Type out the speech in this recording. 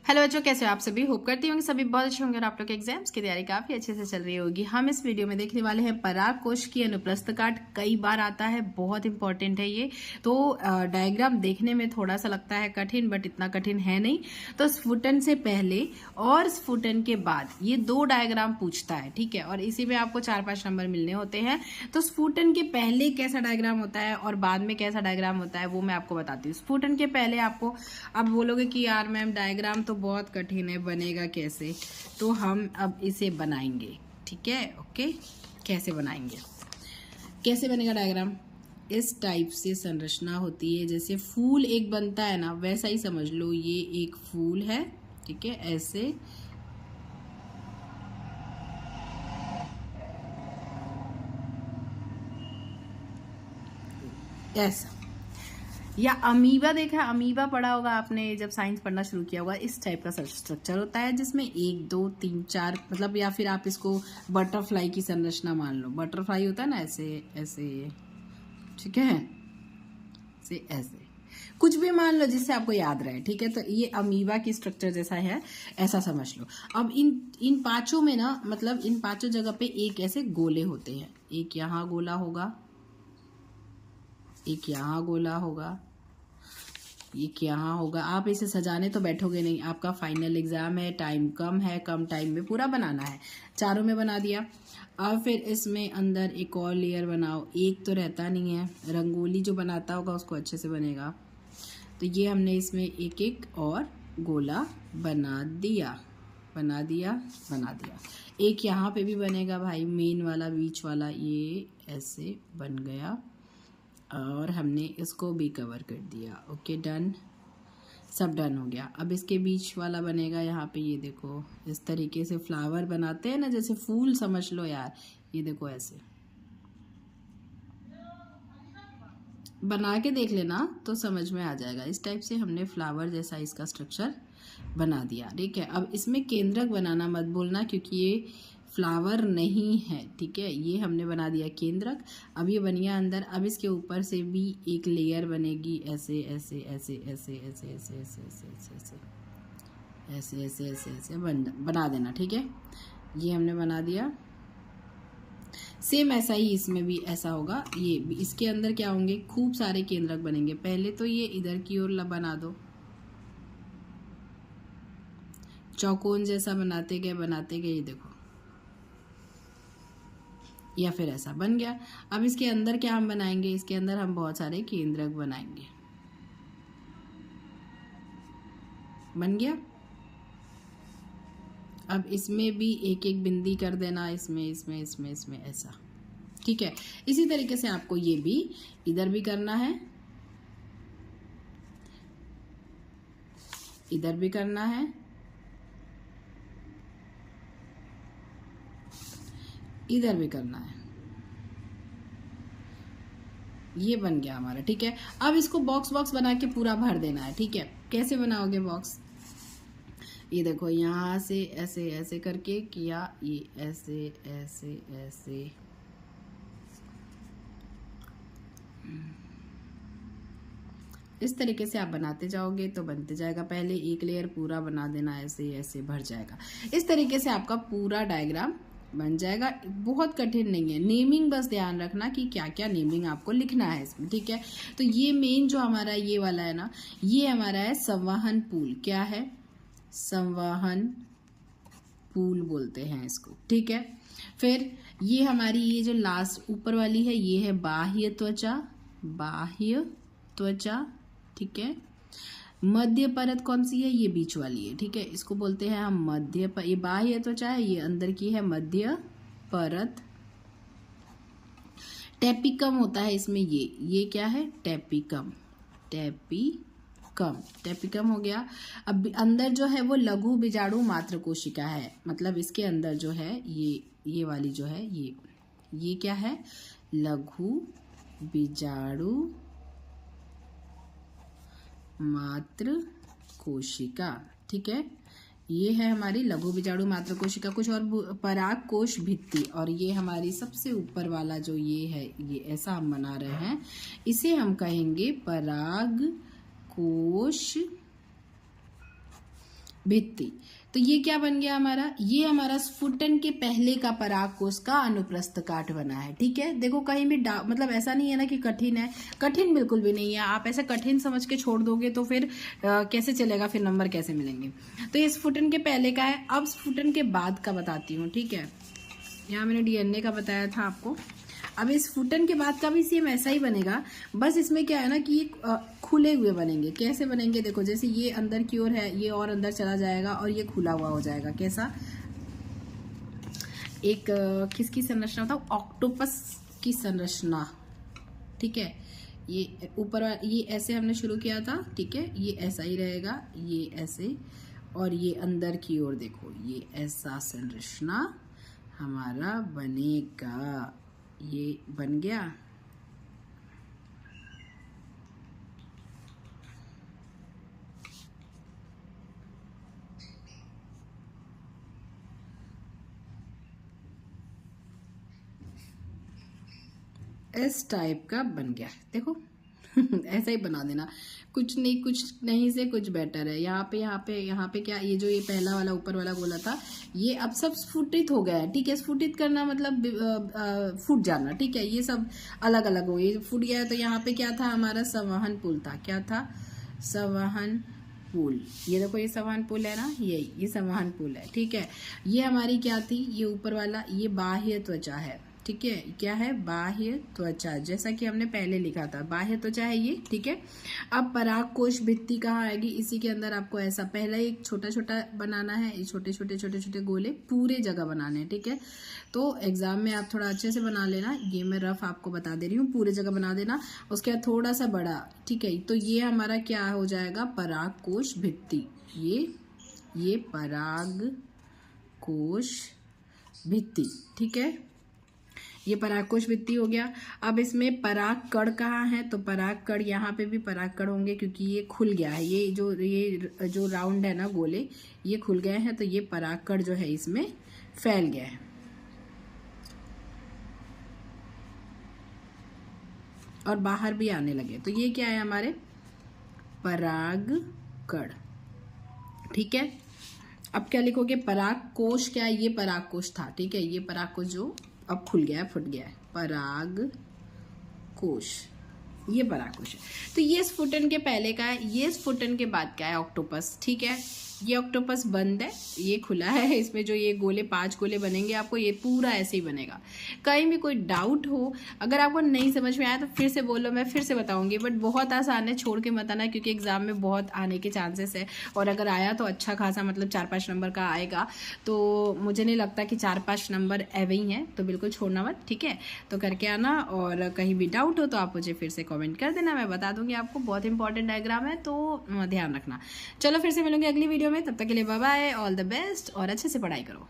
Hello बच्चों, कैसे हो आप सभी। होप करती हूँ कि सभी बहुत अच्छे होंगे और आप लोग के एग्जाम्स की तैयारी काफी अच्छे से चल रही होगी। हम इस वीडियो में देखने वाले हैं पराग कोश की अनुप्रस्थ काट। कई बार आता है, बहुत इंपॉर्टेंट है ये। तो डायग्राम देखने में थोड़ा सा लगता है कठिन, बट इतना कठिन है नहीं। तो स्फुटन से पहले और स्फुटन के बाद ये दो डायग्राम पूछता है, ठीक है। और इसी में आपको 4-5 नंबर मिलने होते हैं। तो स्फुटन के पहले कैसा डायग्राम होता है और बाद में कैसा डायग्राम होता है वो मैं आपको बताती हूँ। स्फुटन के पहले आपको, अब बोलोगे कि यार मैम डायग्राम तो बहुत कठिन है, बनेगा कैसे। तो हम अब इसे बनाएंगे, ठीक है। ओके, कैसे बनाएंगे, कैसे बनेगा डायग्राम। इस टाइप से संरचना होती है, जैसे फूल एक बनता है ना, वैसा ही समझ लो। ये एक फूल है, ठीक है, ऐसे ऐसा। या अमीबा देखा, अमीबा पढ़ा होगा आपने जब साइंस पढ़ना शुरू किया होगा। इस टाइप का स्ट्रक्चर होता है जिसमें 1 2 3 4 मतलब, या फिर आप इसको बटरफ्लाई की संरचना मान लो। बटरफ्लाई होता है ना, ऐसे ऐसे, ठीक है, ऐसे ऐसे, कुछ भी मान लो जिससे आपको याद रहे, ठीक है। तो ये अमीबा की स्ट्रक्चर जैसा है, ऐसा समझ लो। अब इन पांचों में ना, मतलब इन पांचों जगह पे एक ऐसे गोले होते हैं। एक यहाँ गोला होगा, एक यहाँ गोला होगा, एक यहाँ होगा। आप इसे सजाने तो बैठोगे नहीं, आपका फाइनल एग्जाम है, टाइम कम है, कम टाइम में पूरा बनाना है। चारों में बना दिया। अब फिर इसमें अंदर एक और लेयर बनाओ। एक तो रहता नहीं है, रंगोली जो बनाता होगा उसको अच्छे से बनेगा। तो ये हमने इसमें एक एक और गोला बना दिया, बना दिया, बना दिया। एक यहाँ पे भी बनेगा भाई, मेन वाला, बीच वाला, ये ऐसे बन गया। और हमने इसको भी कवर कर दिया। ओके, डन, सब डन हो गया। अब इसके बीच वाला बनेगा यहाँ पे, ये देखो इस तरीके से फ्लावर बनाते हैं ना, जैसे फूल समझ लो यार। ये देखो ऐसे बना के देख लेना तो समझ में आ जाएगा। इस टाइप से हमने फ्लावर जैसा इसका स्ट्रक्चर बना दिया, ठीक है। अब इसमें केंद्रक बनाना मत भूलना, क्योंकि ये फ्लावर नहीं है, ठीक है। ये हमने बना दिया केंद्रक। अब ये बन गया अंदर। अब इसके ऊपर से भी एक लेयर बनेगी, ऐसे ऐसे ऐसे ऐसे ऐसे ऐसे ऐसे ऐसे ऐसे ऐसे ऐसे ऐसे ऐसे ऐसे बना देना, ठीक है। ये हमने बना दिया। सेम ऐसा ही इसमें भी ऐसा होगा। ये इसके अंदर क्या होंगे, खूब सारे केंद्रक बनेंगे। पहले तो ये इधर की ओर बना दो, चौकोन जैसा बनाते गए, ये देखो, या फिर ऐसा बन गया। अब इसके अंदर क्या हम बनाएंगे, इसके अंदर हम बहुत सारे केंद्रक बनाएंगे। बन गया। अब इसमें भी एक एक बिंदी कर देना, इसमें इसमें इसमें इसमें ऐसा, ठीक है। इसी तरीके से आपको ये भी इधर भी करना है, इधर भी करना है, इधर भी करना है। ये बन गया हमारा, ठीक है। अब इसको बॉक्स बॉक्स बना के पूरा भर देना है, ठीक है। कैसे बनाओगे बॉक्स, ये देखो यहाँ से ऐसे ऐसे करके किया, ये ऐसे ऐसे ऐसे, इस तरीके से आप बनाते जाओगे तो बनते जाएगा। पहले एक लेयर पूरा बना देना, ऐसे ऐसे भर जाएगा। इस तरीके से आपका पूरा डायग्राम बन जाएगा। बहुत कठिन नहीं है। नेमिंग बस ध्यान रखना कि क्या क्या नेमिंग आपको लिखना है इसमें, ठीक है। तो ये मेन जो हमारा ये वाला है ना, ये हमारा है संवहन पूल। क्या है, संवहन पूल बोलते हैं इसको, ठीक है। फिर ये हमारी, ये जो लास्ट ऊपर वाली है, ये है बाह्य त्वचा, बाह्य त्वचा, ठीक है। मध्य परत कौन सी है, ये बीच वाली है, ठीक है। इसको बोलते हैं हम मध्य ये बाह्य त्वचा है, ये अंदर की है मध्य परत। टेपिकम होता है इसमें, ये क्या है, टेपिकम, टेपिकम, टेपिकम हो गया। अब अंदर जो है वो लघु बीजाणु मात्र कोशिका है, मतलब इसके अंदर जो है ये वाली जो है, ये क्या है, लघु बीजाणु मात्र कोशिका, ठीक है। ये है हमारी लघु बीजाणु मात्र कोशिका। कुछ और, पराग कोश भित्ति, और ये हमारी सबसे ऊपर वाला जो ये है, ये ऐसा हम बना रहे हैं, इसे हम कहेंगे पराग कोश भित्ति। तो ये क्या बन गया हमारा, ये हमारा स्फुटन के पहले का पराग कोश का अनुप्रस्थ काट बना है। ठीक है, देखो कहीं भी मतलब ऐसा नहीं है ना कि कठिन है, कठिन बिल्कुल भी नहीं है। आप ऐसे कठिन समझ के छोड़ दोगे तो फिर कैसे चलेगा, फिर नंबर कैसे मिलेंगे। तो ये स्फुटन के पहले का है। अब स्फुटन के बाद का बताती हूँ। ठीक है, यहाँ मैंने डीएनए का बताया था आपको। अब इस स्फुटन के बाद का भी सेम ऐसा ही बनेगा, बस इसमें क्या है ना कि खुले हुए बनेंगे। कैसे बनेंगे, देखो जैसे ये अंदर की ओर है, ये और अंदर चला जाएगा और ये खुला हुआ हो जाएगा। कैसा, एक किसकी संरचना बताओ, ऑक्टोपस की संरचना। ठीक है, ये ऊपर ये ऐसे हमने शुरू किया था। ठीक है, ये ऐसा ही रहेगा, ये ऐसे, और ये अंदर की ओर देखो, ये ऐसा संरचना हमारा बनेगा। ये बन गया। इस टाइप का बन गया, देखो ऐसा ही बना देना, कुछ नहीं से कुछ बेटर है। यहाँ पे क्या, ये जो ये पहला वाला ऊपर वाला गोला था, ये अब सब स्फुटित हो गया है। ठीक है, स्फुटित करना मतलब फूट जाना। ठीक है, ये सब अलग अलग हो गए, फूट गया है। तो यहाँ पे क्या था, हमारा संवहन पुल था। क्या था, संवहन पुल। ये देखो, ये संवहन पुल है ना, ये संवहन पुल है। ठीक है, ये हमारी क्या थी, ये ऊपर वाला, ये बाह्य त्वचा है। ठीक है, क्या है, बाह्य त्वचा, जैसा कि हमने पहले लिखा था, बाह्य त्वचा है ये। ठीक है, अब पराग कोश भित्ति कहाँ आएगी, इसी के अंदर आपको ऐसा पहला एक छोटा छोटा बनाना है, ये छोटे छोटे गोले पूरे जगह बनाने हैं। ठीक है, तो एग्जाम में आप थोड़ा अच्छे से बना लेना, ये मैं रफ आपको बता दे रही हूँ, पूरे जगह बना देना। उसके बाद थोड़ा सा बड़ा। ठीक है, तो ये हमारा क्या हो जाएगा, पराग कोश भित्ति। ये पराग कोश भित्ति। ठीक है, ये परागकोश भित्ति हो गया। अब इसमें पराग कण कहाँ है, तो पराग कण यहाँ पे भी पराग कण होंगे, क्योंकि ये खुल गया है, ये जो राउंड है ना गोले, ये खुल गए हैं। तो ये पराग कण जो है इसमें फैल गया है और बाहर भी आने लगे। तो ये क्या है, हमारे पराग कण। ठीक है, अब क्या लिखोगे, पराग कोश क्या है, ये पराग कोश था। ठीक है, ये पराग कोश जो अब खुल गया है, फुट गया है, पराग कोश, ये पराग कोश है। तो ये स्फुटन के पहले का है, ये स्फुटन के बाद का है ऑक्टोपस। ठीक है, ये ऑक्टोपस बंद है, ये खुला है। इसमें जो ये गोले 5 गोले बनेंगे आपको, ये पूरा ऐसे ही बनेगा। कहीं भी कोई डाउट हो, अगर आपको नहीं समझ में आया तो फिर से बोलो, मैं फिर से बताऊंगी। बट बहुत आसान है, छोड़ के मत आना, क्योंकि एग्जाम में बहुत आने के चांसेस है। और अगर आया तो अच्छा खासा, मतलब 4-5 नंबर का आएगा। तो मुझे नहीं लगता कि 4-5 नंबर एवे ही हैं, तो बिल्कुल छोड़ना मत। ठीक है, तो करके आना, और कहीं भी डाउट हो तो आप मुझे फिर से कॉमेंट कर देना, मैं बता दूंगी आपको। बहुत इंपॉर्टेंट डायग्राम है, तो ध्यान रखना। चलो फिर से मिलूंगी अगली वीडियो में, तब तक के लिए bye bye, all the best, और अच्छे से पढ़ाई करो।